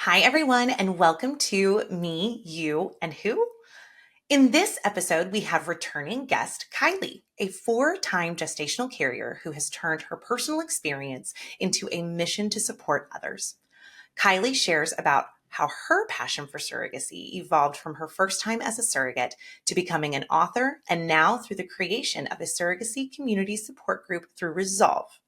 Hi, everyone, and welcome to Me, You, and Who? In this episode, we have returning guest Kiely, a four-time gestational carrier who has turned her personal experience into a mission to support others. Kiely shares about how her passion for surrogacy evolved from her first time as a surrogate to becoming an author, and now through the creation of a surrogacy community support group through Resolve.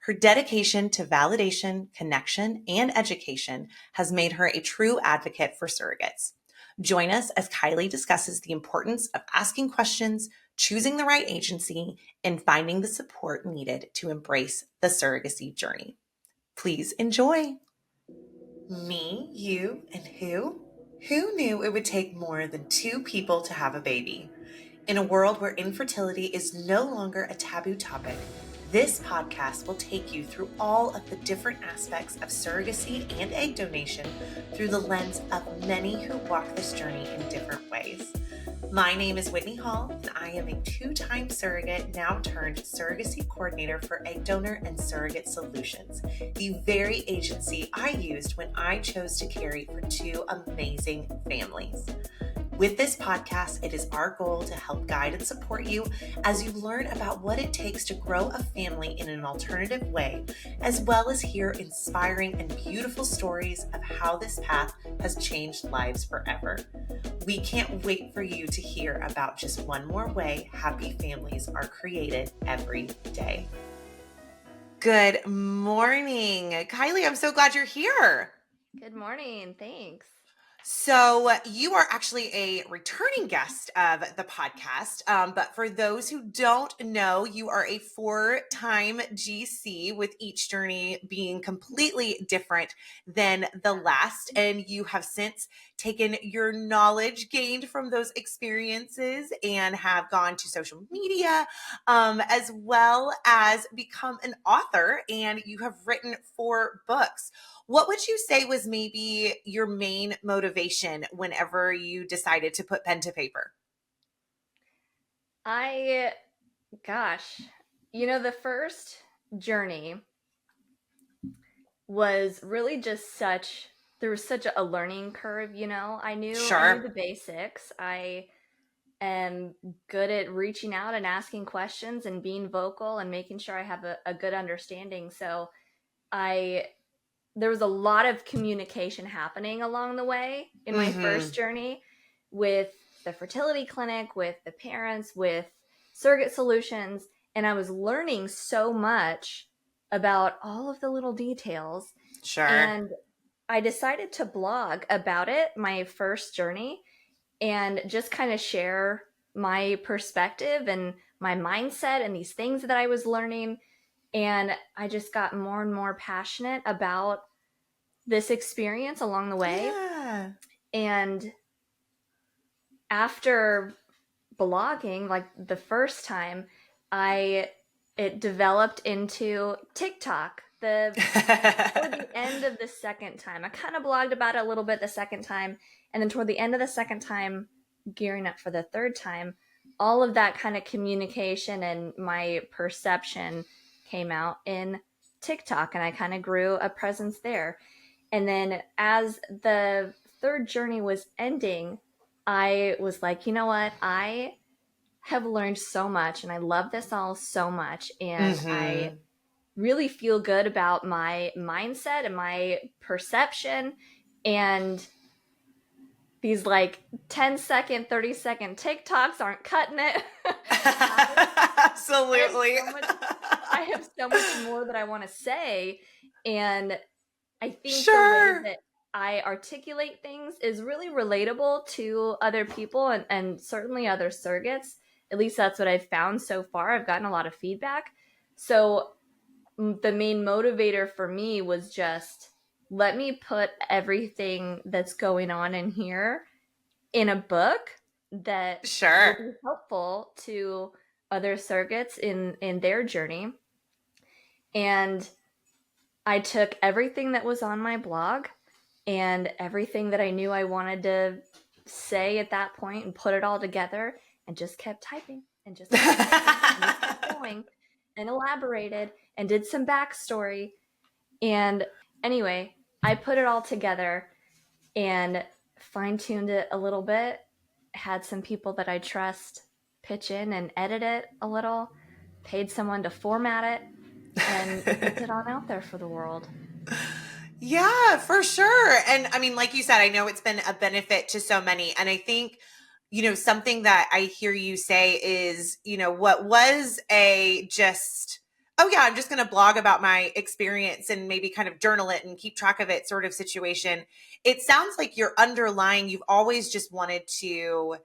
Her dedication to validation, connection, and education has made her a true advocate for surrogates. Join us as Kiely discusses the importance of asking questions, choosing the right agency, and finding the support needed to embrace the surrogacy journey. Please enjoy. Me, you, and who? Who knew it would take more than two people to have a baby? In a world where infertility is no longer a taboo topic, this podcast will take you through all of the different aspects of surrogacy and egg donation through the lens of many who walk this journey in different ways. My name is Whitney Hall, and I am a two-time surrogate, now turned surrogacy coordinator for Egg Donor and Surrogate Solutions, the very agency I used when I chose to carry for two amazing families. With this podcast, it is our goal to help guide and support you as you learn about what it takes to grow a family in an alternative way, as well as hear inspiring and beautiful stories of how this path has changed lives forever. We can't wait for you to hear about just one more way happy families are created every day. Good morning, Kiely. I'm so glad you're here. Good morning. Thanks. So you are actually a returning guest of the podcast. But for those who don't know, you are a four-time GC, with each journey being completely different than the last. And you have since taken your knowledge gained from those experiences and have gone to social media, as well as become an author. And you have written 4 books. What would you say was maybe your main motivation whenever you decided to put pen to paper? The first journey was really just there was such a learning curve, I knew Sure. the basics. I am good at reaching out and asking questions and being vocal and making sure I have a good understanding. So I there was a lot of communication happening along the way in my first journey with the fertility clinic, with the parents, with surrogate solutions. And I was learning so much about all of the little details. Sure. And I decided to blog about it, my first journey, and just kind of share my perspective and my mindset and these things that I was learning. And I just got more and more passionate about this experience along the way. Yeah. And after blogging, like the first time, it developed into TikTok. Toward the end of the second time, I kind of blogged about it a little bit the second time, and then toward the end of the second time, gearing up for the third time, all of that kind of communication and my perception came out in TikTok, and I kind of grew a presence there. And then as the third journey was ending, I was like, you know what? I have learned so much and I love this all so much. And I really feel good about my mindset and my perception. And these like 10-second, 30-second TikToks aren't cutting it. Absolutely. I have so much more that I want to say. And I think the Sure. way that I articulate things is really relatable to other people and certainly other surrogates. At least that's what I've found so far. I've gotten a lot of feedback. So the main motivator for me was just let me put everything that's going on in here in a book that Sure. will be helpful to other surrogates in their journey. And I took everything that was on my blog and everything that I knew I wanted to say at that point and put it all together and just kept typing and just kept going and elaborated and did some backstory. And anyway, I put it all together and fine-tuned it a little bit, had some people that I trust pitch in and edit it a little, paid someone to format it, and put it on out there for the world. Yeah, for sure. And I mean, like you said, I know it's been a benefit to so many. And I think, something that I hear you say is, what was a just, oh yeah, I'm just going to blog about my experience and maybe kind of journal it and keep track of it sort of situation. It sounds like you're underlying, you've always just wanted to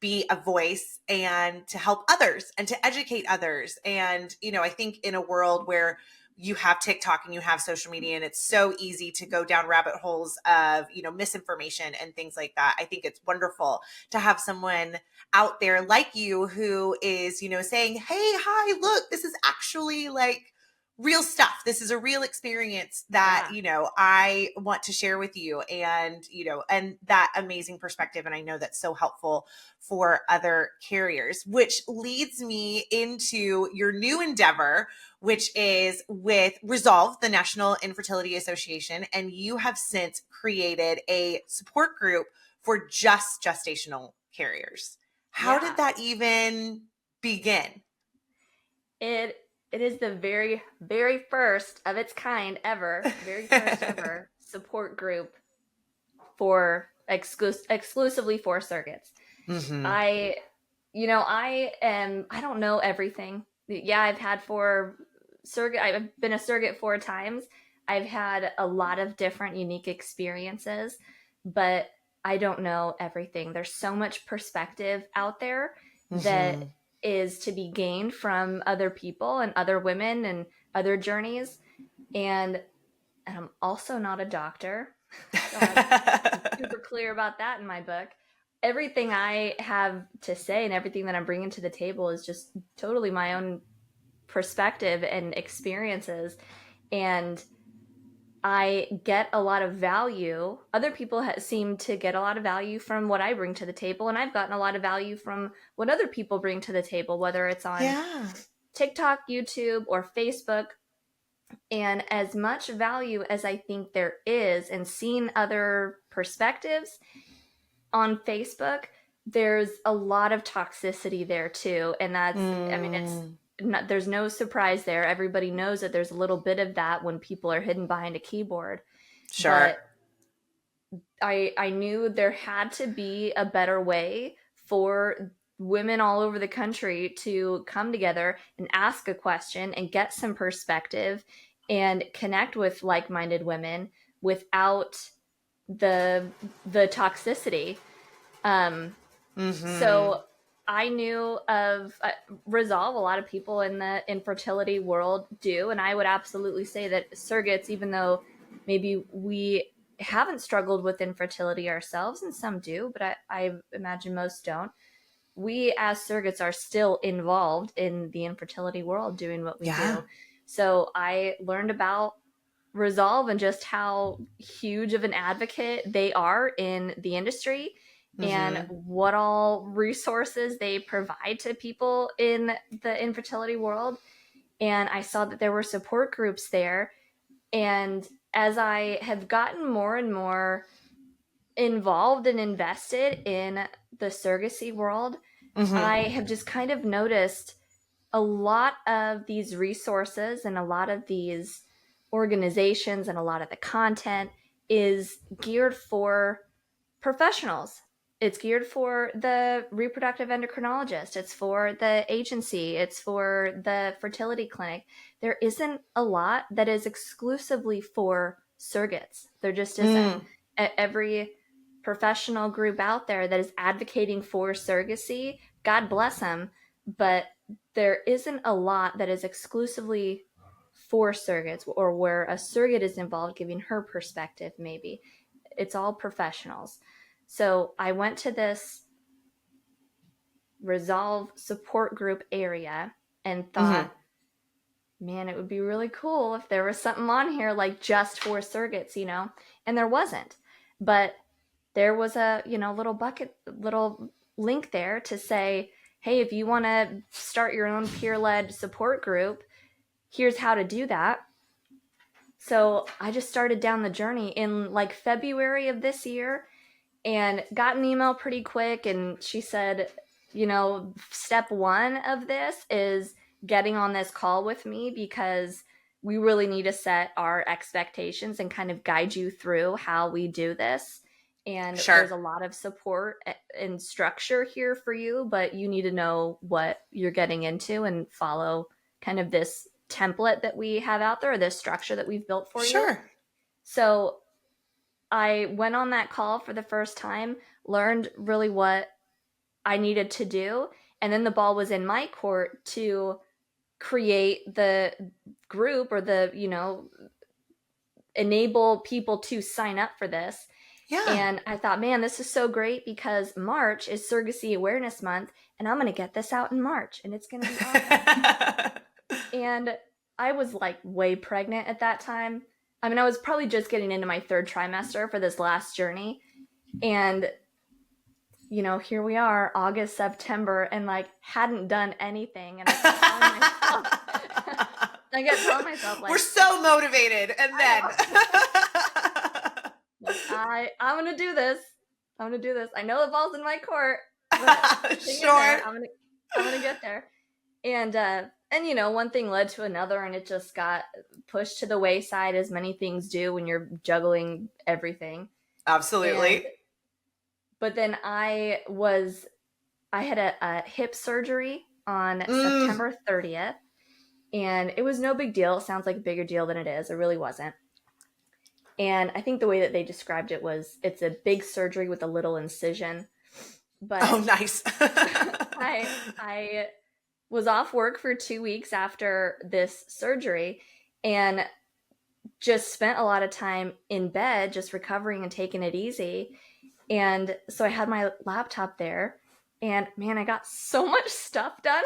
be a voice and to help others and to educate others. And, I think in a world where you have TikTok and you have social media and it's so easy to go down rabbit holes of, misinformation and things like that. I think it's wonderful to have someone out there like you who is, saying, hey, hi, look, this is actually like real stuff. This is a real experience that, Yeah. I want to share with you, and, and that amazing perspective. And I know that's so helpful for other carriers, which leads me into your new endeavor, which is with Resolve, the National Infertility Association. And you have since created a support group for just gestational carriers. How did Yeah. that even begin? It it is the very very first of its kind ever, very first ever support group for exclusively for surrogates. Mm-hmm. I I don't know everything. Yeah, I've been a surrogate 4 times. I've had a lot of different unique experiences, but I don't know everything. There's so much perspective out there that Mm-hmm. is to be gained from other people and other women and other journeys. And I'm also not a doctor. So I'm super clear about that in my book. Everything I have to say and everything that I'm bringing to the table is just totally my own perspective and experiences. And I get a lot of value. Other people seem to get a lot of value from what I bring to the table. And I've gotten a lot of value from what other people bring to the table, whether it's on Yeah. TikTok, YouTube, or Facebook. And as much value as I think there is in seeing other perspectives on Facebook, there's a lot of toxicity there too. And I mean, it's Mm, not, there's no surprise there. Everybody knows that there's a little bit of that when people are hidden behind a keyboard. sure. But I knew there had to be a better way for women all over the country to come together and ask a question and get some perspective and connect with like-minded women without the the toxicity. Um, Mm-hmm. so I knew of Resolve. A lot of people in the infertility world do, and I would absolutely say that surrogates, even though maybe we haven't struggled with infertility ourselves, and some do, but I imagine most don't. We as surrogates are still involved in the infertility world doing what we Yeah. do. So I learned about Resolve and just how huge of an advocate they are in the industry and Mm-hmm. what all resources they provide to people in the infertility world. And I saw that there were support groups there. And as I have gotten more and more involved and invested in the surrogacy world, Mm-hmm. I have just kind of noticed a lot of these resources and a lot of these organizations and a lot of the content is geared for professionals. It's geared for the reproductive endocrinologist. It's for the agency. It's for the fertility clinic. There isn't a lot that is exclusively for surrogates. There just isn't. Mm. Every professional group out there that is advocating for surrogacy, God bless them, but there isn't a lot that is exclusively for surrogates or where a surrogate is involved giving her perspective, maybe. It's all professionals. So I went to this Resolve support group area and Mm-hmm. thought, man, it would be really cool if there was something on here like just for surrogates. And there wasn't. But there was a, little link there to say, hey, if you want to start your own peer led support group, here's how to do that. So I just started down the journey in like February of this year and got an email pretty quick. And she said, step one of this is getting on this call with me because we really need to set our expectations and kind of guide you through how we do this. And there's Sure. a lot of support and structure here for you, but you need to know what you're getting into and follow kind of this template that we have out there, or this structure that we've built for you. Sure. So I went on that call for the first time, learned really what I needed to do, and then the ball was in my court to create the group, or enable people to sign up for this. Yeah. And I thought, man, this is so great because March is Surrogacy Awareness Month, and I'm going to get this out in March, and it's going to be awesome. And I was like way pregnant at that time. I mean, I was probably just getting into my third trimester for this last journey. And, here we are, August, September, and like hadn't done anything. And I kept telling myself, like, We're so motivated. And then like, I'm going to do this. I'm going to do this. I know the ball's in my court, but sure. I'm going to get there. And one thing led to another, and it just got pushed to the wayside, as many things do when you're juggling everything. Absolutely. But then I had a hip surgery on September 30th, and it was no big deal. It sounds like a bigger deal than it is. It really wasn't. And I think the way that they described it was, it's a big surgery with a little incision. But oh, nice. I was off work for 2 weeks after this surgery and just spent a lot of time in bed, just recovering and taking it easy. And so I had my laptop there, and man, I got so much stuff done.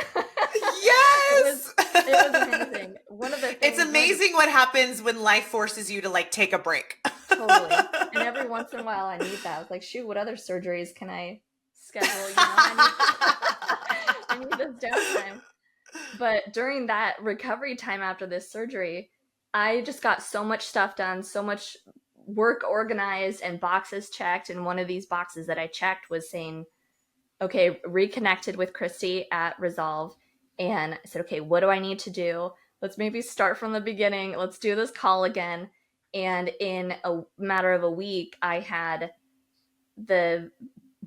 Yes. it was amazing. One of the things, it's amazing what happens when life forces you to like take a break. Totally. And every once in a while I need that. I was like, shoot, what other surgeries can I schedule? I need this downtime. But during that recovery time after this surgery, I just got so much stuff done, so much work organized and boxes checked. And one of these boxes that I checked was saying, okay, reconnected with Christy at Resolve. And I said, okay, what do I need to do? Let's maybe start from the beginning. Let's do this call again. And in a matter of a week, I had the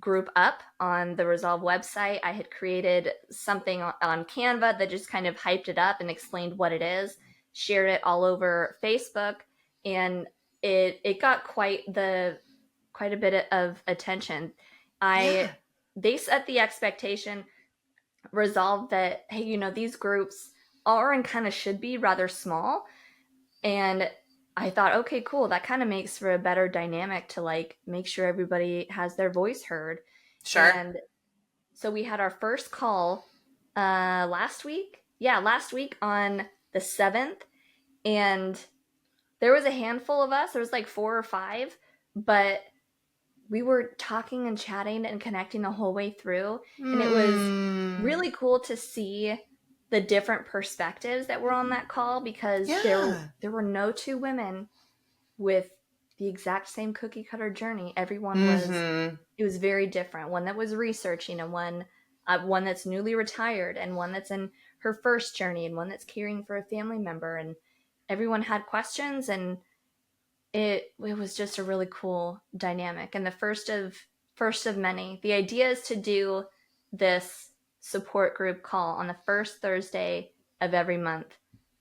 group up on the Resolve website. I had created something on Canva that just kind of hyped it up and explained what it is, shared it all over Facebook, and it got quite a bit of attention. They set the expectation, Resolve, that, hey, these groups are and kind of should be rather small. And I thought, okay, cool. That kind of makes for a better dynamic to like make sure everybody has their voice heard. Sure. And so we had our first call last week. Yeah, last week on the 7th. And there was a handful of us. There was like 4 or 5, but we were talking and chatting and connecting the whole way through. And it was really cool to see the different perspectives that were on that call, because there were no 2 women with the exact same cookie cutter journey. Everyone it was very different. One that was researching, and one that's newly retired, and one that's in her first journey, and one that's caring for a family member. And everyone had questions, and it was just a really cool dynamic. And the first of many. The idea is to do this support group call on the first Thursday of every month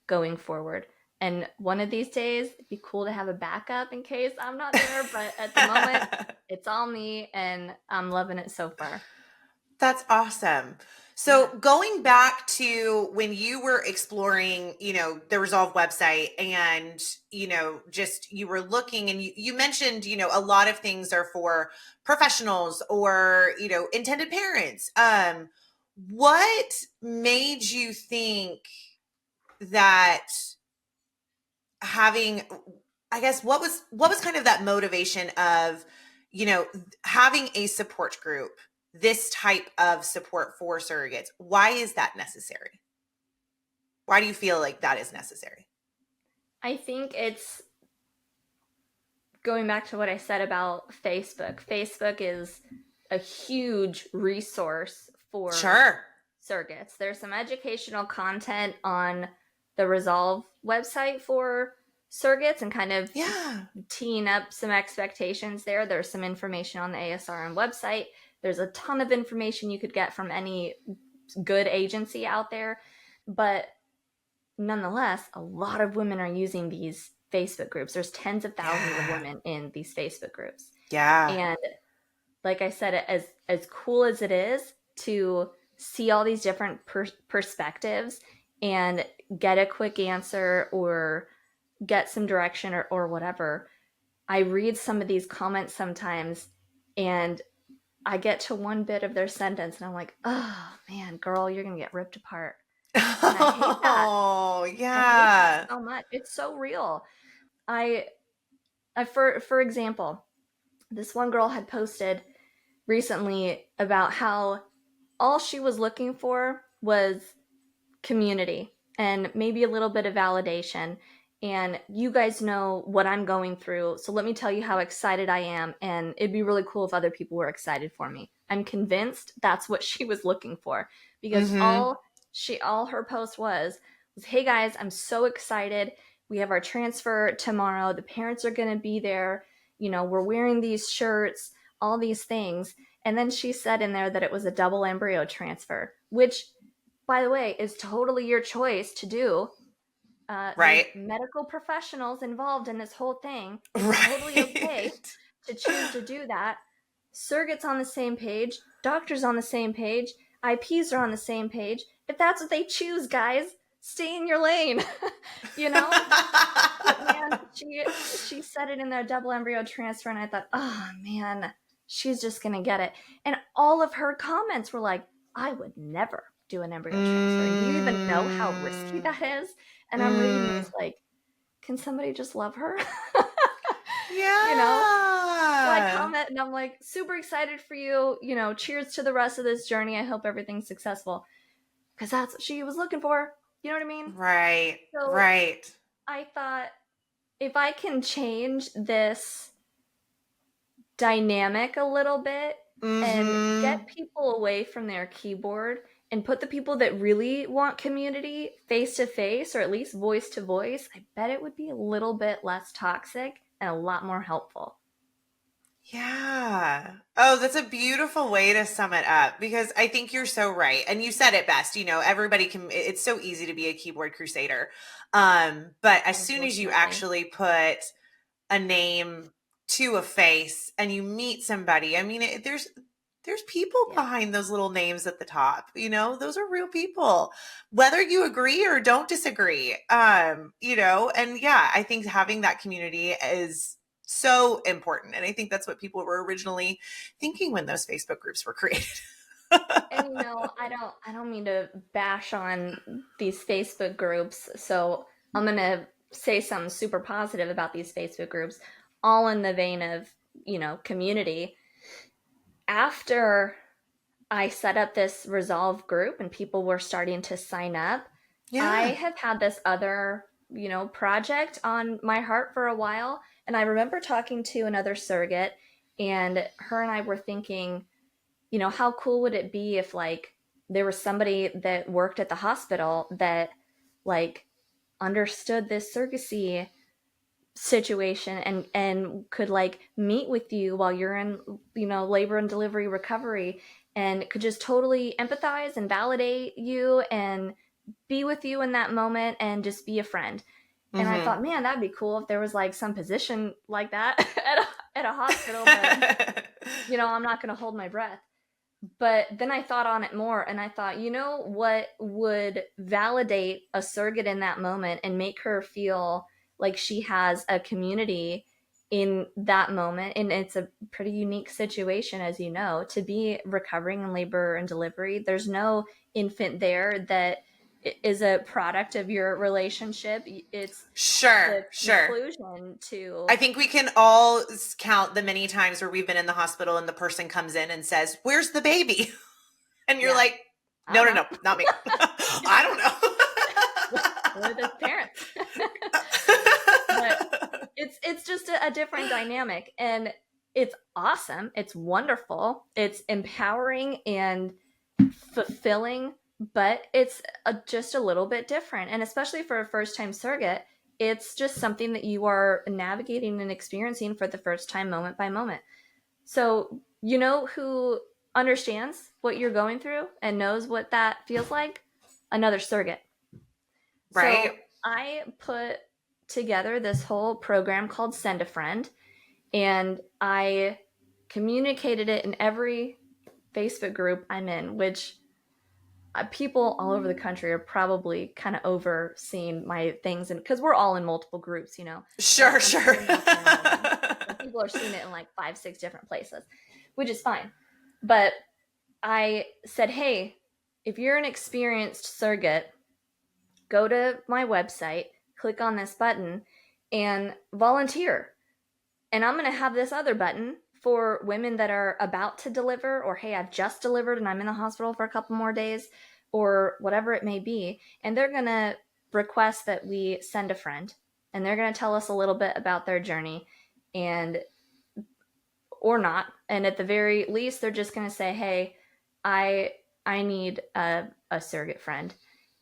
going forward. And one of these days, it'd be cool to have a backup in case I'm not there. But at the moment, it's all me, and I'm loving it so far. That's awesome. So going back to when you were exploring, the Resolve website, and, just you were looking, and you mentioned, a lot of things are for professionals or, intended parents. What made you think that having, I guess, what was kind of that motivation of, having a support group, this type of support for surrogates? Why is that necessary? Why do you feel like that is necessary? I think it's going back to what I said about Facebook. Facebook is a huge resource for Sure. surrogates. There's some educational content on the Resolve website for surrogates and kind of Yeah. teeing up some expectations there. There's some information on the ASRM website. There's a ton of information you could get from any good agency out there. But nonetheless, a lot of women are using these Facebook groups. There's tens of thousands of Yeah. women in these Facebook groups. Yeah. And like I said, as cool as it is to see all these different perspectives and get a quick answer or get some direction or whatever, I read some of these comments sometimes and I get to one bit of their sentence and I'm like, oh man, girl, you're going to get ripped apart. And I hate that. Oh, I hate that yeah. so much. It's so real. I, for example, this one girl had posted recently about how all she was looking for was community and maybe a little bit of validation. And you guys know what I'm going through. So let me tell you how excited I am. And it'd be really cool if other people were excited for me. I'm convinced that's what she was looking for because Mm-hmm. all her post was, hey guys, I'm so excited. We have our transfer tomorrow. The parents are going to be there. You know, we're wearing these shirts, all these things. And then she said in there that it was a double embryo transfer, which, by the way, is totally your choice to do. There's Right. medical professionals involved in this whole thing. It's totally okay Right. to choose to do that. Surrogates on the same page, doctors on the same page, IPs are on the same page. If that's what they choose, guys, stay in your lane. you know? But man, she said it in their double embryo transfer, and I thought, oh man, she's just gonna get it. And all of her comments were like, I would never do an embryo transfer. And do you even know how risky Mm, that is? And I'm reading mm, this like, can somebody just love her? you know? So I yeah. comment and I'm like, super excited for you. You know, cheers to the rest of this journey. I hope everything's successful. Because that's what she was looking for. You know what I mean? Right. So Right. I thought, if I can change this dynamic a little bit and get Mm-hmm. people away from their keyboard and put the people that really want community face to face or at least voice to voice, I bet it would be a little bit less toxic and a lot more helpful. Yeah. Oh, that's a beautiful way to sum it up because I think you're so right. And you said it best, everybody can it's so easy to be a keyboard crusader. But as soon as you Unfortunately. actually put a name to a face and you meet somebody, I mean, there's people Yeah. behind those little names at the top, those are real people, whether you agree or don't disagree. And yeah, I think having that community is so important. And I think that's what people were originally thinking when those Facebook groups were created. And I don't mean to bash on these Facebook groups, so I'm going to say something super positive about these Facebook groups, all in the vein of, community. After I set up this Resolve group and people were starting to sign up, I Yeah. have had this other, project on my heart for a while. And I remember talking to another surrogate, and her and I were thinking, how cool would it be if, like, there was somebody that worked at the hospital that, like, understood this surrogacy situation and could like meet with you while you're in labor and delivery recovery and could just totally empathize and validate you and be with you in that moment and just be a friend. And I Mm-hmm. thought, man, that'd be cool if there was like some position like that at a hospital, but I'm not going to hold my breath. But then I thought on it more and I thought, what would validate a surrogate in that moment and make her feel like she has a community in that moment? And it's a pretty unique situation, as you know, to be recovering in labor and delivery. There's no infant there that is a product of your relationship. It's Sure, the sure. conclusion to, I think we can all count the many times where we've been in the hospital and the person comes in and says, "Where's the baby?" And you're yeah, like, I "No, don't no, know. no, not me. I don't know." Where are the parents? it's just a different dynamic, and it's awesome. It's wonderful. It's empowering and fulfilling, but it's just a little bit different. And especially for a first time surrogate, it's just something that you are navigating and experiencing for the first time, moment by moment. So, you know who understands what you're going through and knows what that feels like? Another surrogate. Right. So, I put together this whole program called Send a Friend, and I communicated it in every Facebook group I'm in, which people all over the country are probably kind of overseeing my things, and because we're all in multiple groups, Sure, I'm sure. putting out there, and people are seeing it in like 5, 6 different places, which is fine. But I said, hey, if you're an experienced surrogate, go to my website, click on this button, and volunteer. And I'm going to have this other button for women that are about to deliver, or hey, I've just delivered and I'm in the hospital for a couple more days, or whatever it may be. And they're going to request that we send a friend, and they're going to tell us a little bit about their journey, and or not. And at the very least, they're just going to say, hey, I I need a surrogate friend.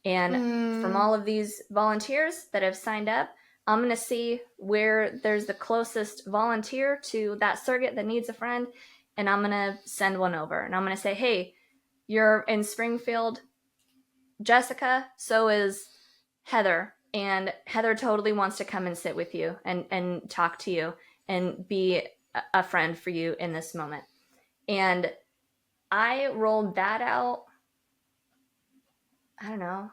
And from Mm, all of these volunteers that have signed up, I'm going to see where there's the closest volunteer to that surrogate that needs a friend. And I'm going to send one over. And I'm going to say, hey, you're in Springfield, Jessica, so is Heather. And Heather totally wants to come and sit with you and talk to you and be a friend for you in this moment. And I rolled that out, I don't know,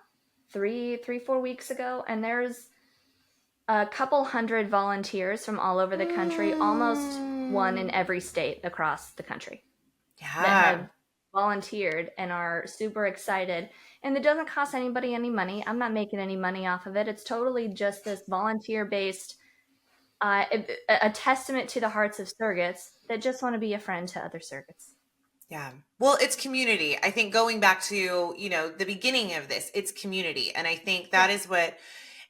4 weeks ago. And there's a couple hundred volunteers from all over the country, almost one in mm, every state across the country, that yeah. have volunteered and are super excited. And it doesn't cost anybody any money. I'm not making any money off of it. It's totally just this volunteer based, a testament to the hearts of surrogates that just want to be a friend to other surrogates. Yeah. Well, it's community. I think going back to, the beginning of this, it's community. And I think Yeah. that is what,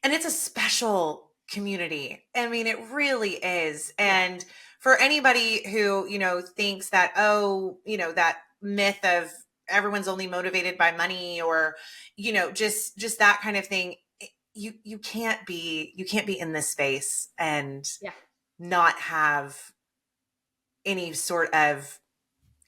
and it's a special community. I mean, it really is. Yeah. And for anybody who, thinks that, oh, that myth of everyone's only motivated by money, or, just that kind of thing, you can't be in this space and Yeah. not have any sort of,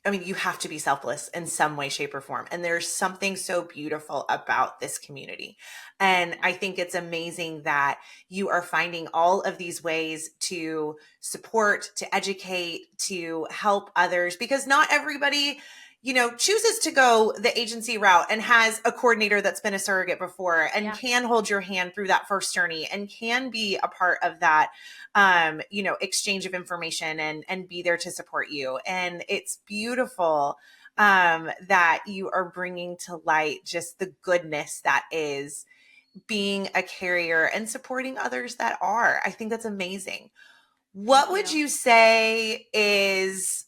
I mean, you have to be selfless in some way, shape, or form. And there's something so beautiful about this community. And I think it's amazing that you are finding all of these ways to support, to educate, to help others, because not everybody, chooses to go the agency route and has a coordinator that's been a surrogate before and Yeah. can hold your hand through that first journey and can be a part of that exchange of information and be there to support you. And it's beautiful that you are bringing to light just the goodness that is being a carrier and supporting others that are. I think that's amazing. Thank What would you. you say is,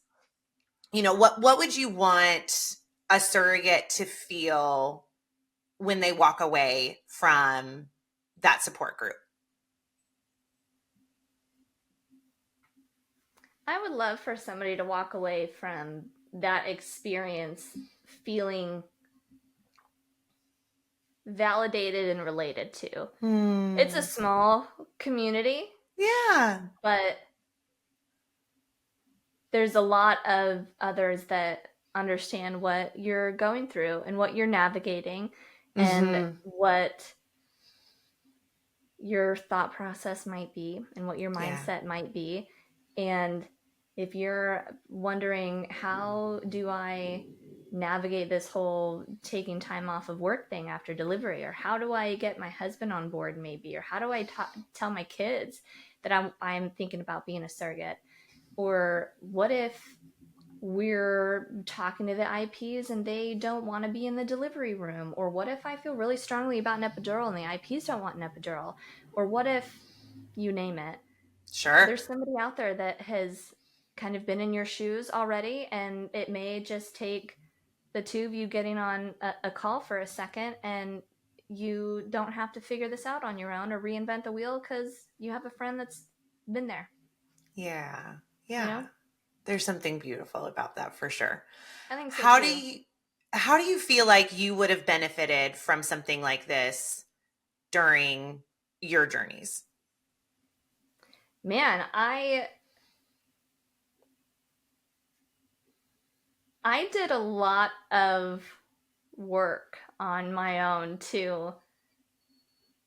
what would you want a surrogate to feel when they walk away from that support group? I would love for somebody to walk away from that experience feeling validated and related to. It's a Hmm. small community, Yeah. but there's a lot of others that understand what you're going through and what you're navigating and Mm-hmm. what your thought process might be and what your Yeah. mindset might be. And if you're wondering, how do I navigate this whole taking time off of work thing after delivery, or how do I get my husband on board, maybe, or how do I tell my kids that I'm thinking about being a surrogate, or what if we're talking to the IPs and they don't want to be in the delivery room? Or what if I feel really strongly about an epidural and the IPs don't want an epidural? Or what if, you name it, Sure. there's somebody out there that has kind of been in your shoes already, and it may just take the two of you getting on a call for a second, and you don't have to figure this out on your own or reinvent the wheel because you have a friend that's been there, Yeah. you Yeah. know? There's something beautiful about that for sure. I think so How do too. you how do you feel like you would have benefited from something like this during your journeys? Man, I did a lot of work on my own to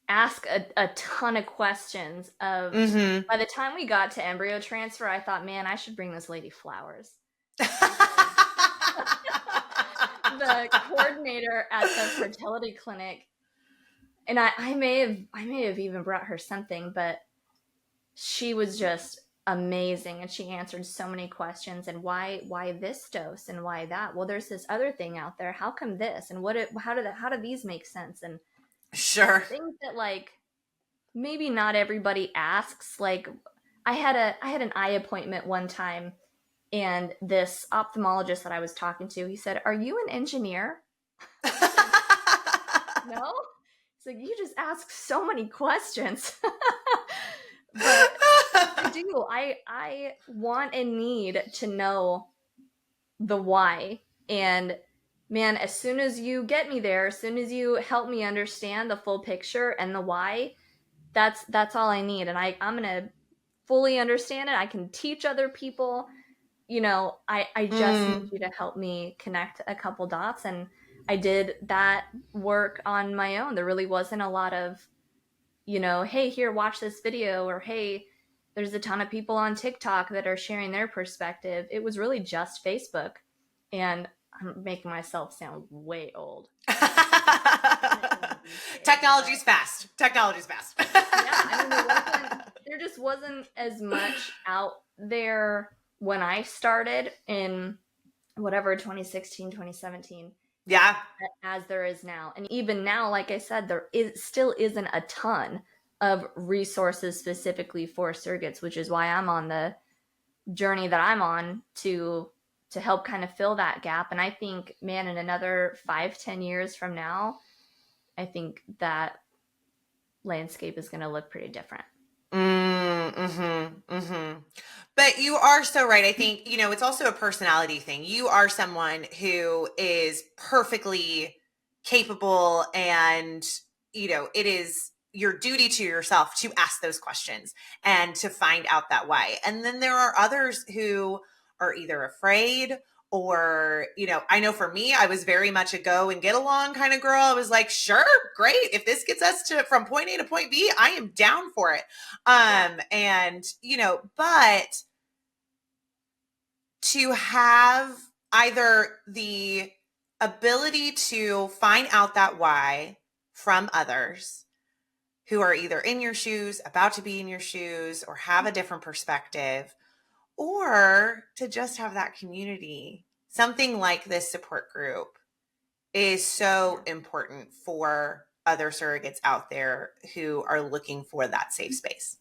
ask a ton of questions of Mhm. by the time we got to embryo transfer, I thought, man, I should bring this lady flowers. The coordinator at the fertility clinic, and I may have even brought her something, but she was just amazing, and she answered so many questions. And why this dose and why that? Well, there's this other thing out there. How come this? And how do these make sense? And Sure. things that like maybe not everybody asks. Like I had an eye appointment one time, and this ophthalmologist that I was talking to, he said, "Are you an engineer?" I said, "No." So you just ask so many questions. But I do. I want and need to know the why. And man, as soon as you get me there, as soon as you help me understand the full picture and the why, that's all I need. And I'm gonna fully understand it. I can teach other people. I just need Mm. you to help me connect a couple dots. And I did that work on my own. There really wasn't a lot of, hey, here, watch this video, or hey, there's a ton of people on TikTok that are sharing their perspective. It was really just Facebook. And I'm making myself sound way old. These days, Technology's but fast. Technology's fast. yeah, I mean, there just wasn't as much out there when I started in whatever 2016, 2017, Yeah. as there is now. And even now, like I said, there is still isn't a ton of resources specifically for surrogates, which is why I'm on the journey that I'm on to help kind of fill that gap. And I think, man, in another 5-10 years from now, I think that landscape is going to look pretty different. Mm-hmm. Mm-hmm. But you are so right. I think, it's also a personality thing. You are someone who is perfectly capable, and, it is your duty to yourself to ask those questions and to find out that why. And then there are others who are either afraid, or, I know for me, I was very much a go and get along kind of girl. I was like, sure, great. If this gets us to from point A to point B, I am down for it. Yeah. And, but to have either the ability to find out that why from others who are either in your shoes, about to be in your shoes, or have a different perspective, or to just have that community, something like this support group is so Yeah. important for other surrogates out there who are looking for that safe space.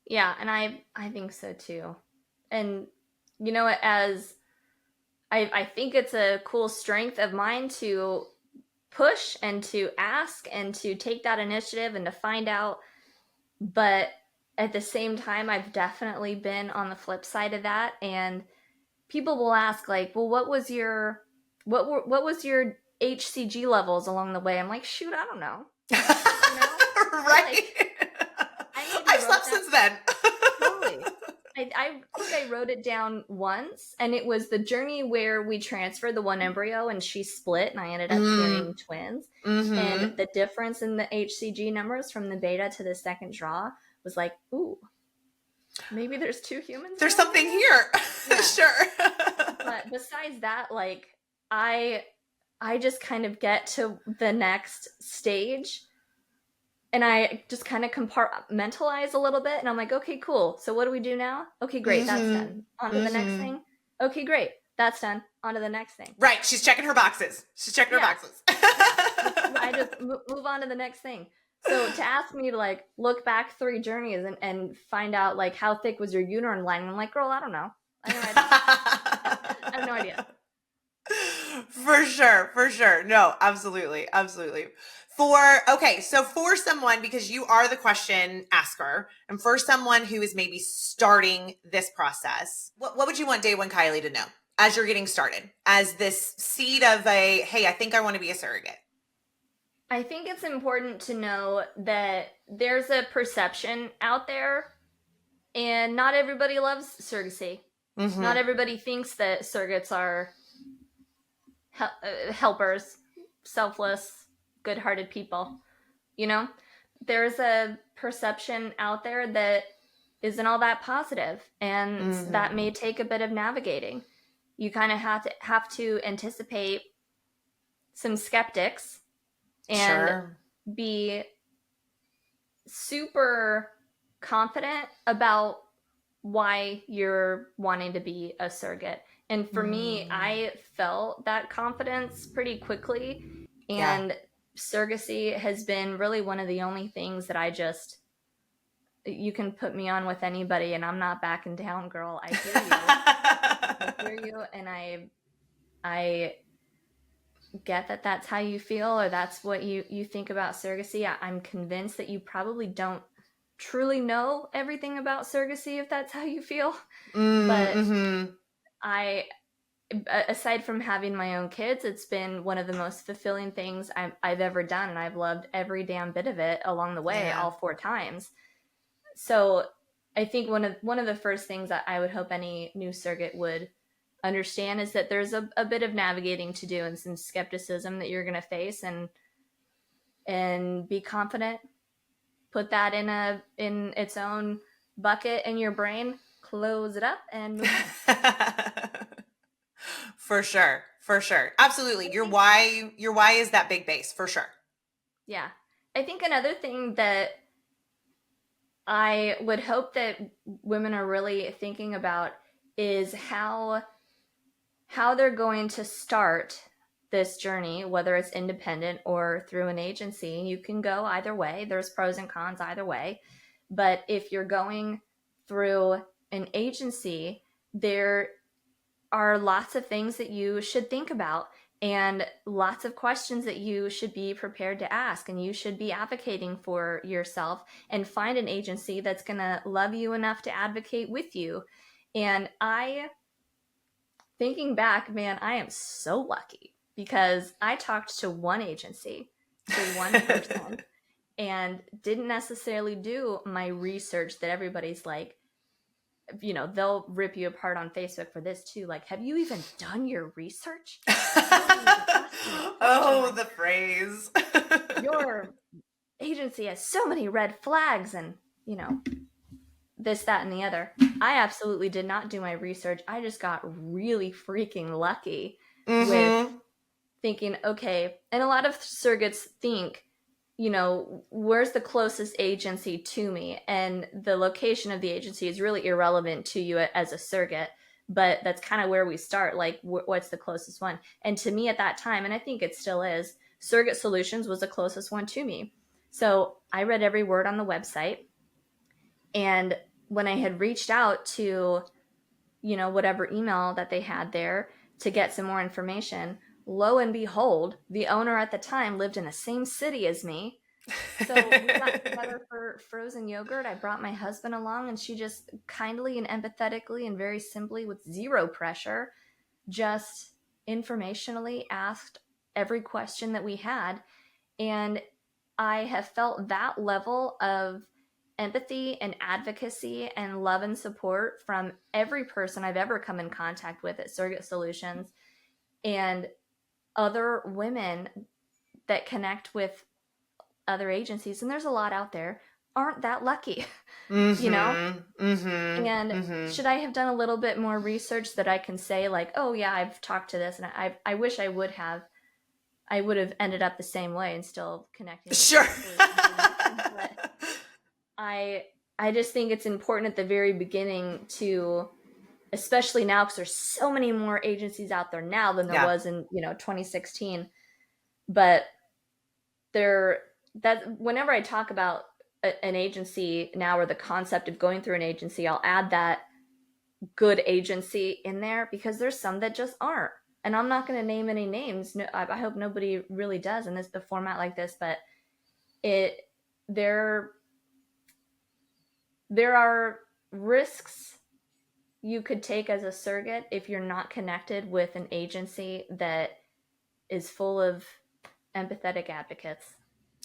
Yeah, and I think so too. And as I think it's a cool strength of mine to push and to ask and to take that initiative and to find out. But at the same time, I've definitely been on the flip side of that. And people will ask, like, well, what was your HCG levels along the way? I'm like, shoot, I don't know. You know? Right. Like, I maybe I've wrote slept that since then. totally. I think I wrote it down once, and it was the journey where we transferred the one embryo and she split, and I ended up Mm, carrying twins. And mm-hmm. the difference in the HCG numbers from the beta to the second draw was like, ooh, maybe there's two humans There's going something in here. there. Yeah. Sure. But besides that, like, I I just kind of get to the next stage, and I just kind of compartmentalize a little bit, and I'm like, okay, cool. So what do we do now? Okay, great, that's Mm-hmm. done. On to the next Mm-hmm. thing. Okay, great, that's done. On to the next thing. Right. She's checking her boxes. She's checking her Yeah, boxes. yeah. I just move on to the next thing. So to ask me to like look back 3 journeys and find out like how thick was your uterine lining, I'm like, girl, I don't know. I have no idea. I have no idea. For sure, for sure. No, absolutely, absolutely. So for someone, because you are the question asker, and for someone who is maybe starting this process, what would you want day one Kiely to know as you're getting started, as this seed of a, hey, I think I want to be a surrogate? I think it's important to know that there's a perception out there, and not everybody loves surrogacy. Not Mm-hmm. everybody thinks that surrogates are helpers, selfless, good hearted people. You know, there's a perception out there that isn't all that positive, and that Mm-hmm. may take a bit of navigating. You kind of have to anticipate some skeptics and Sure. be super confident about why you're wanting to be a surrogate. And for me, Mm. I felt that confidence pretty quickly. Yeah. And surrogacy has been really one of the only things that you can put me on with anybody and I'm not backing down, girl. I hear you. I hear you. And I get that that's how you feel or that's what you think about surrogacy. I'm convinced that you probably don't truly know everything about surrogacy if that's how you feel. But Mm-hmm. I, aside from having my own kids, it's been one of the most fulfilling things I've ever done, and I've loved every damn bit of it along the way, Yeah. all four times. So I think one of the first things that I would hope any new surrogate would understand is that there's a bit of navigating to do and some skepticism that you're going to face, and be confident. Put that in its own bucket in your brain, close it up, and move on. For sure. For sure. Absolutely. I Your think, why is that big base, for sure. yeah. I think another thing that I would hope that women are really thinking about is how they're going to start this journey, whether it's independent or through an agency. You can go either way. There's pros and cons either way. But if you're going through an agency, there are lots of things that you should think about and lots of questions that you should be prepared to ask, and you should be advocating for yourself and find an agency that's going to love you enough to advocate with you. And I thinking back, man, I am so lucky because I talked to one agency, to one person, and didn't necessarily do my research that everybody's like, they'll rip you apart on Facebook for this too. Like, have you even done your research? You haven't even asked me a question Oh, like, the phrase. your agency has so many red flags and, you know, this, that, and the other. I absolutely did not do my research. I just got really freaking lucky with Mm-hmm. thinking, okay, and a lot of surrogates think, where's the closest agency to me? And the location of the agency is really irrelevant to you as a surrogate, but that's kind of where we start. Like, what's the closest one? And to me at that time, and I think it still is, Surrogate Solutions was the closest one to me. So I read every word on the website. And when I had reached out to, whatever email that they had there to get some more information, lo and behold, the owner at the time lived in the same city as me. So we got together for frozen yogurt. I brought my husband along, and she just kindly and empathetically and very simply, with zero pressure, just informationally asked every question that we had. And I have felt that level of empathy and advocacy and love and support from every person I've ever come in contact with at Surrogate Solutions, and other women that connect with other agencies, and there's a lot out there, aren't that lucky, you know? Mm-hmm. Mm-hmm. And Mm-hmm. should I have done a little bit more research that I can say, like, oh yeah, I've talked to this, and I wish I would have. I would have ended up the same way and still connecting with Sure. Surrogate Solutions and everything. But I I just think it's important at the very beginning to, especially now, because there's so many more agencies out there now than there Yeah. was in 2016. But there, that whenever I talk about an agency now, or the concept of going through an agency, I'll add that good agency in there, because there's some that just aren't. and I'm not going to name any names. No, I hope nobody really does in this, the format like this, but it, there, there are risks you could take as a surrogate if you're not connected with an agency that is full of empathetic advocates.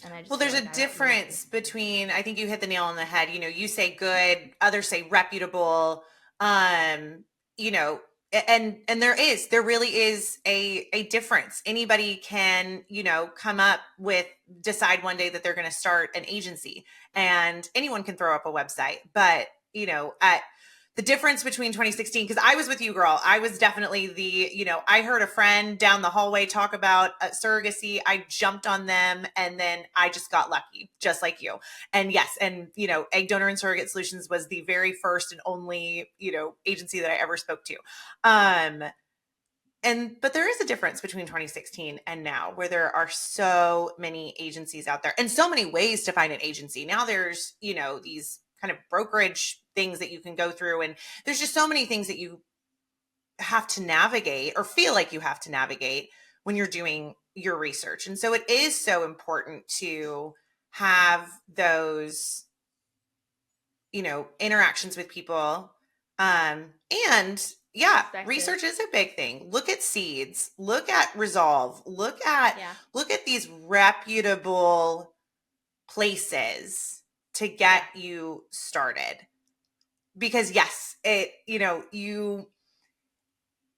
And I Well, just feel there's a like I got lucky. difference between, I think you hit the nail on the head. You say good, others say reputable. Um, you know, and there really is a difference. Anybody can, come up with, decide one day that they're going to start an agency, and anyone can throw up a website. But, at the difference between 2016, because I was with you, girl. I was definitely I heard a friend down the hallway talk about surrogacy. I jumped on them, and then I just got lucky, just like you. And yes, and Egg Donor and Surrogate Solutions was the very first and only, agency that I ever spoke to. But there is a difference between 2016 and now, where there are so many agencies out there and so many ways to find an agency. Now there's, these kind of brokerage things that you can go through, and there's just so many things that you have to navigate or feel like you have to navigate when you're doing your research. And so it is so important to have those, interactions with people. And yeah, Perspective. research is a big thing. Look at Seeds, look at Resolve, Yeah. look at these reputable places to get Yeah. you started. Because yes,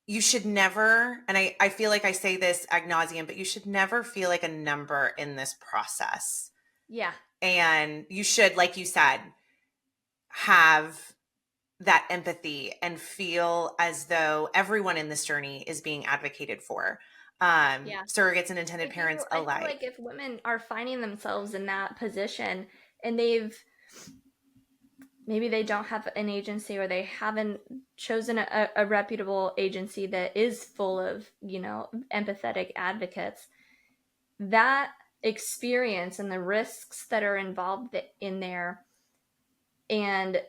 you should never, and I feel like I say this ad nauseum, but you should never feel like a number in this process. Yeah. And you should, like you said, have that empathy and feel as though everyone in this journey is being advocated for, Yeah. surrogates and intended parents I feel alike. like if women are finding themselves in that position and they've, maybe they don't have an agency or they haven't chosen a reputable agency that is full of, empathetic advocates, that experience and the risks that are involved in there, and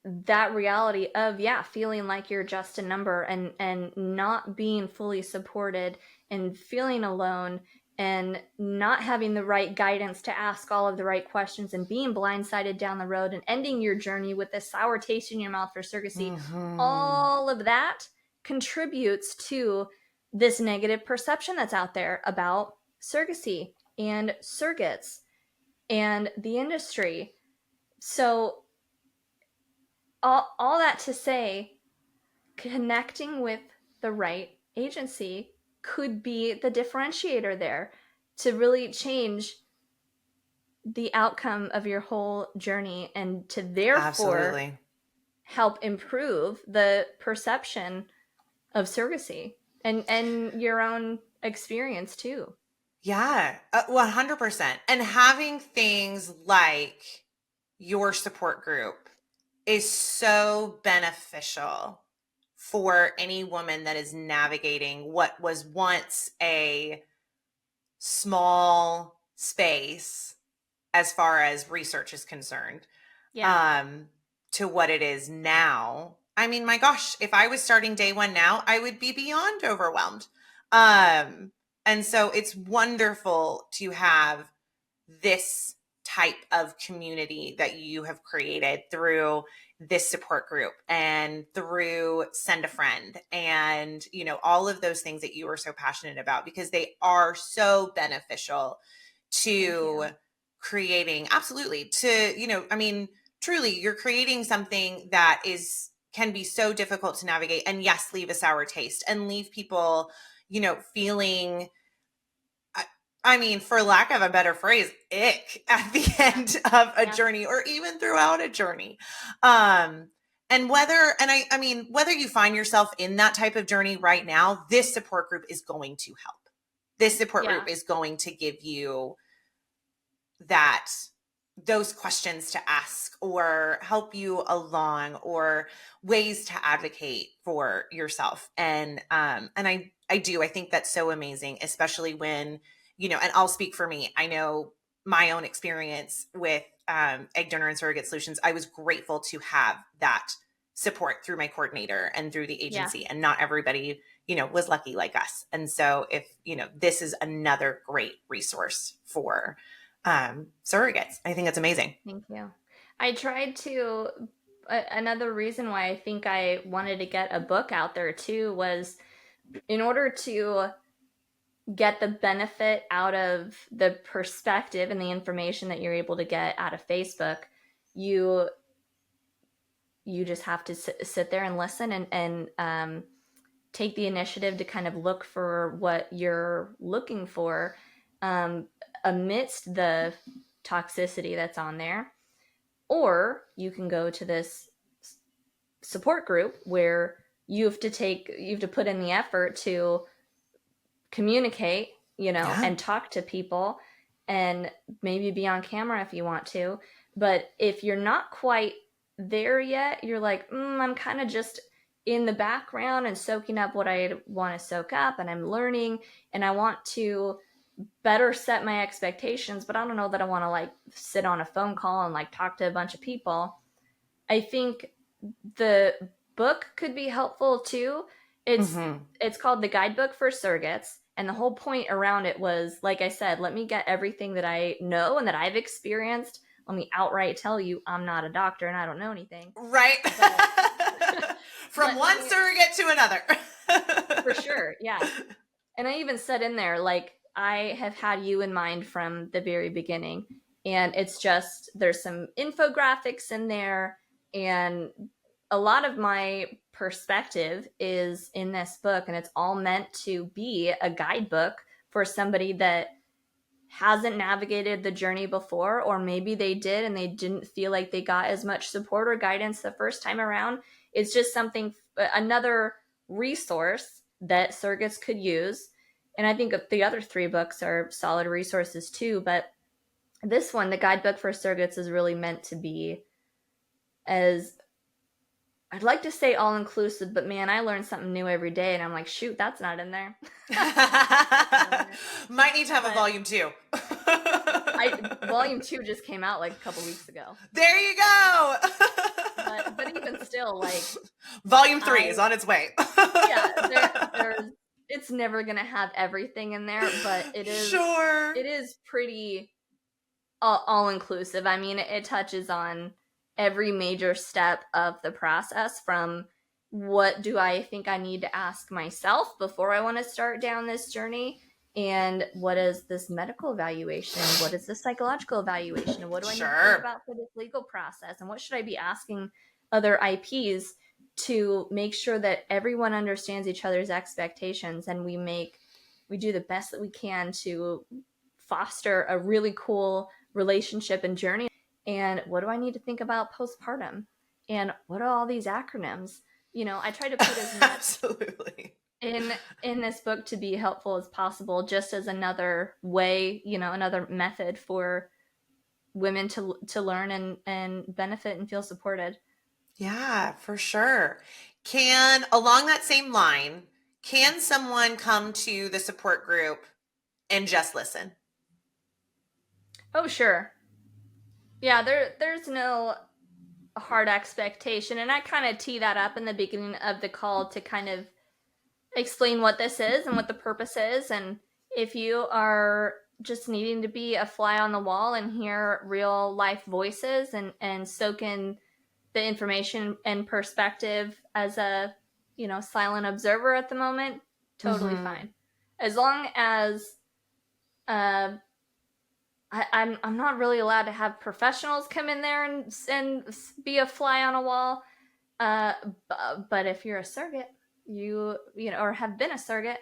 that reality of, yeah, feeling like you're just a number and not being fully supported and feeling alone and not having the right guidance to ask all of the right questions and being blindsided down the road and ending your journey with a sour taste in your mouth for surrogacy, Mm-hmm. all of that contributes to this negative perception that's out there about surrogacy and surrogates and the industry. So all that to say, connecting with the right agency could be the differentiator there to really change the outcome of your whole journey and to therefore Absolutely. help improve the perception of surrogacy and your own experience too. Yeah, 100%. And having things like your support group is so beneficial for any woman that is navigating what was once a small space as far as research is concerned, Yeah. um, to what it is now. I mean, my gosh, if I was starting day one now, I would be beyond overwhelmed. And so it's wonderful to have this type of community that you have created through this support group and through Send a Friend, and all of those things that you are so passionate about, because they are so beneficial Thank to you. creating, absolutely, to I mean, truly, you're creating something that is can be so difficult to navigate, and yes, leave a sour taste and leave people feeling, I mean, for lack of a better phrase, ick at the Yeah. end of a Yeah. journey, or even throughout a journey. I mean, whether you find yourself in that type of journey right now, this support group is going to help. This support Yeah. group is going to give you that, those questions to ask, or help you along, or ways to advocate for yourself. And I think that's so amazing, especially when, and I'll speak for me. I know my own experience with Egg Donor and Surrogate Solutions. I was grateful to have that support through my coordinator and through the Yeah. agency, and not everybody, was lucky like us. And so if, this is another great resource for surrogates. I think it's amazing. Thank you. I tried to, another reason why I think I wanted to get a book out there too was in order to get the benefit out of the perspective and the information that you're able to get out of Facebook, you just have to sit there and listen and take the initiative to kind of look for what you're looking for amidst the toxicity that's on there. Or you can go to this support group where you have to put in the effort to communicate, Yeah. and talk to people and maybe be on camera if you want to. But if you're not quite there yet, you're like, I'm kind of just in the background and soaking up what I want to soak up, and I'm learning, and I want to better set my expectations, but I don't know that I want to like sit on a phone call and like talk to a bunch of people. I think the book could be helpful too. It's called The Guidebook for Surrogates, and the whole point around it was, like I said, let me get everything that I know and that I've experienced. Let me outright tell you I'm not a doctor and I don't know anything. Right. From one surrogate to another. For sure, yeah. And I even said in there, like, I have had you in mind from the very beginning. And it's just, there's some infographics in there. And a lot of my perspective is in this book. And it's all meant to be a guidebook for somebody that hasn't navigated the journey before, or maybe they did and they didn't feel like they got as much support or guidance the first time around. It's just something, another resource that surrogates could use. And I think the other 3 books are solid resources too, but this one, The Guidebook for Surrogates, is really meant to be, as I'd like to say, all inclusive, but man, I learn something new every day, and I'm like, shoot, that's not in there. Might need to have a volume 2. Volume 2 just came out like a couple weeks ago. There you go. But even still, like, volume 3 is on its way. It's never gonna have everything in there, but it is sure. It is pretty all inclusive. I mean, it touches on every major step of the process, from what do I think I need to ask myself before I want to start down this journey, and what is this medical evaluation, what is the psychological evaluation, and what do I need to think about for this legal process, and what should I be asking other IPs to make sure that everyone understands each other's expectations, and we do the best that we can to foster a really cool relationship and journey. And what do I need to think about postpartum? And what are all these acronyms? I try to put as much absolutely in this book to be helpful as possible, just as another way, another method for women to learn and benefit and feel supported. Yeah, for sure. Along that same line, can someone come to the support group and just listen? Oh, sure. Yeah, there's no hard expectation, and I kind of tee that up in the beginning of the call to kind of explain what this is and what the purpose is. And if you are just needing to be a fly on the wall and hear real life voices and soak in the information and perspective as a silent observer at the moment, totally fine. As long as I'm not really allowed to have professionals come in there and be a fly on a wall. But if you're a surrogate, you know, or have been a surrogate,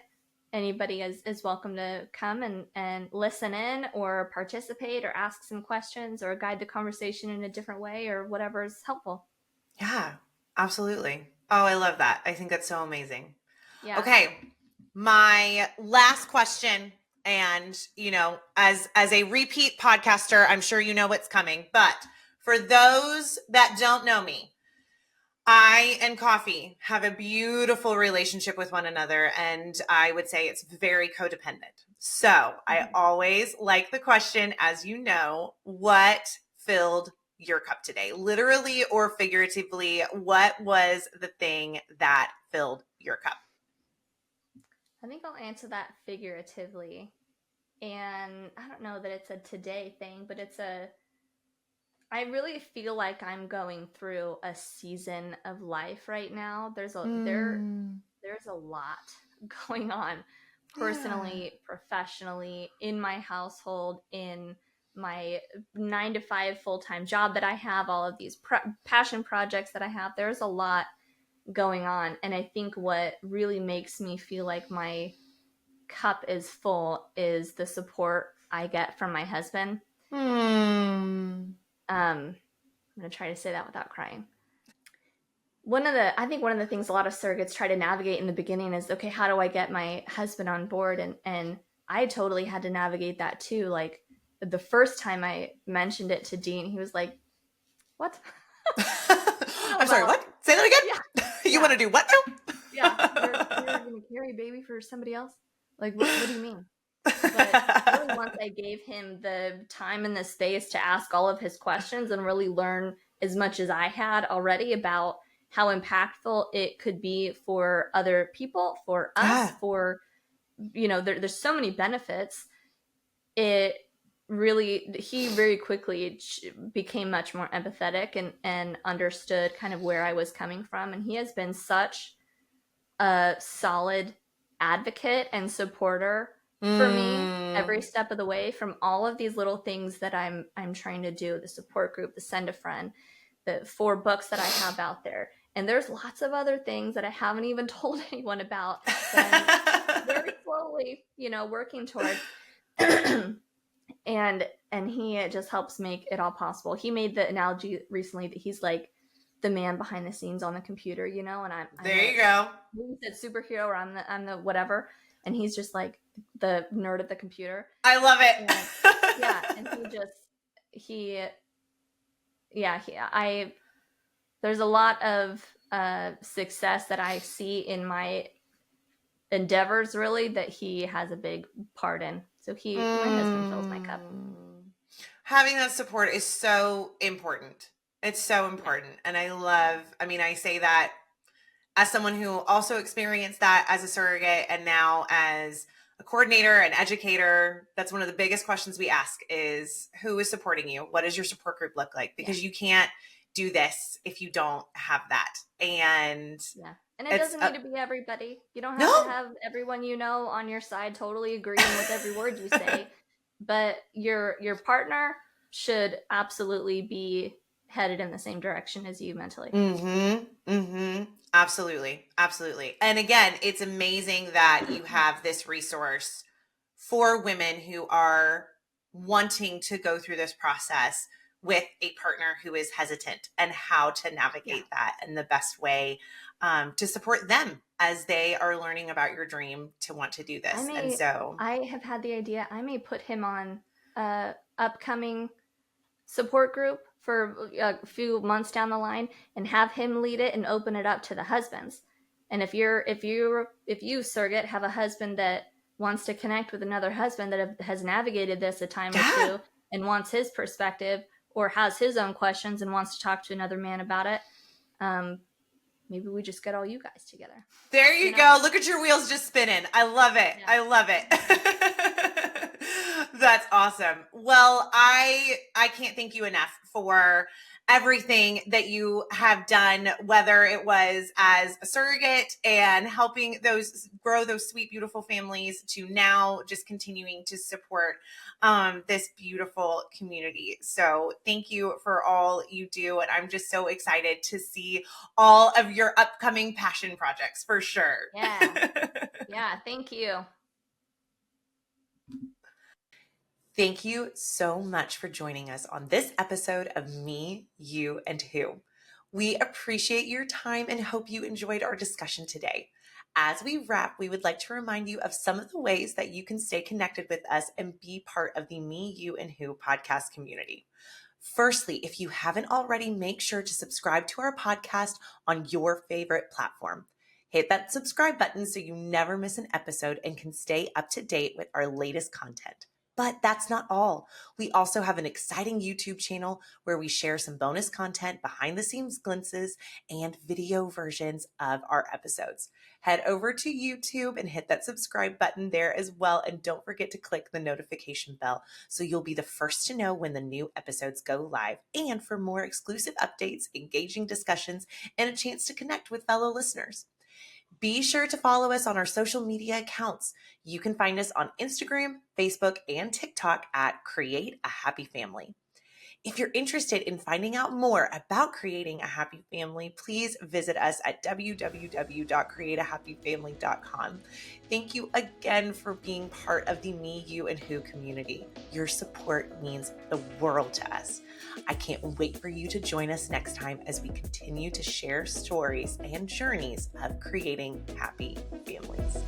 anybody is welcome to come and listen in or participate or ask some questions or guide the conversation in a different way or whatever is helpful. Yeah, absolutely. Oh, I love that. I think that's so amazing. Yeah. Okay. My last question, and as a repeat podcaster, I'm sure you know what's coming, but for those that don't know me, I and coffee have a beautiful relationship with one another, and I would say it's very codependent. So I always like the question, as you know, what filled your cup today? Literally or figuratively, what was the thing that filled your cup? I think I'll answer that figuratively. And I don't know that it's a today thing, but I really feel like I'm going through a season of life right now. There's a lot going on Yeah. personally, professionally, in my household, in my 9 to 5 full-time job that I have, all of these passion projects that I have. There's a lot going on, and I think what really makes me feel like my cup is full is the support I get from my husband. Hmm. I'm going to try to say that without crying. I think one of the things a lot of surrogates try to navigate in the beginning is, okay, how do I get my husband on board? And I totally had to navigate that too. Like the first time I mentioned it to Dean, he was like, what? I don't know I'm sorry, about, what? Say that yeah, again? You want yeah, to do what yeah. You're now? going to carry a baby for somebody else? Like, what do you mean? But really, once I gave him the time and the space to ask all of his questions and really learn as much as I had already about how impactful it could be for other people, for us, Yeah. for, there's so many benefits. It really, he very quickly became much more empathetic and understood kind of where I was coming from. And he has been such a solid advocate and supporter for me every Mm. step of the way, from all of these little things that I'm trying to do, the support group, the send a friend, the 4 books that I have out there. And there's lots of other things that I haven't even told anyone about that I'm very slowly, working toward. and he just helps make it all possible. He made the analogy recently that he's like the man behind the scenes on the computer, and I'm There the, you go. he said superhero, or I'm the whatever, and he's just like the nerd at the computer. I love And it. yeah, and he yeah, I there's a lot of success that I see in my endeavors, really, that he has a big part in. So my husband fills my cup. Having that support is so important. It's so Yeah. important. And I mean, I say that as someone who also experienced that as a surrogate and now as a coordinator and educator. That's one of the biggest questions we ask is, who is supporting you? What does your support group look like? Yeah. Because you can't do this if you don't have that. And Yeah. And it it's doesn't need to be everybody. You don't have to no. have everyone on your side totally agreeing with every word you say, but your partner should absolutely be headed in the same direction as you mentally. Absolutely. Absolutely. And again, it's amazing that you have this resource for women who are wanting to go through this process with a partner who is hesitant, and how to Yeah. navigate that in the best way, to support them as they are learning about your dream to want to do this. And so, I have had the idea I may put him on a upcoming support group for a few months down the line and have him lead it and open it up to the husbands. And if you surrogate have a husband that wants to connect with another husband that has navigated this a time or yeah, two and wants his perspective, or has his own questions and wants to talk to another man about it, um, maybe we just get all you guys together. there You you know? go. Look at your wheels just spinning. I love it. Yeah. I love it. That's awesome. Well, I can't thank you enough for everything that you have done, whether it was as a surrogate and helping those grow those sweet, beautiful families, to now just continuing to support this beautiful community. So thank you for all you do. And I'm just so excited to see all of your upcoming passion projects for sure. Yeah. Yeah. Thank you. Thank you so much for joining us on this episode of Me, You, and Who. We appreciate your time and hope you enjoyed our discussion today. As we wrap, we would like to remind you of some of the ways that you can stay connected with us and be part of the Me, You, and Who podcast community. Firstly, if you haven't already, make sure to subscribe to our podcast on your favorite platform. Hit that subscribe button so you never miss an episode and can stay up to date with our latest content. But that's not all. We also have an exciting YouTube channel where we share some bonus content, behind the scenes glimpses, and video versions of our episodes. Head over to YouTube and hit that subscribe button there as well. And don't forget to click the notification bell so you'll be the first to know when the new episodes go live. And for more exclusive updates, engaging discussions, and a chance to connect with fellow listeners. Be sure to follow us on our social media accounts. You can find us on Instagram, Facebook, and TikTok at Create a Happy Family. If you're interested in finding out more about creating a happy family, please visit us at www.createahappyfamily.com. Thank you again for being part of the Me, You, and Who community. Your support means the world to us. I can't wait for you to join us next time as we continue to share stories and journeys of creating happy families.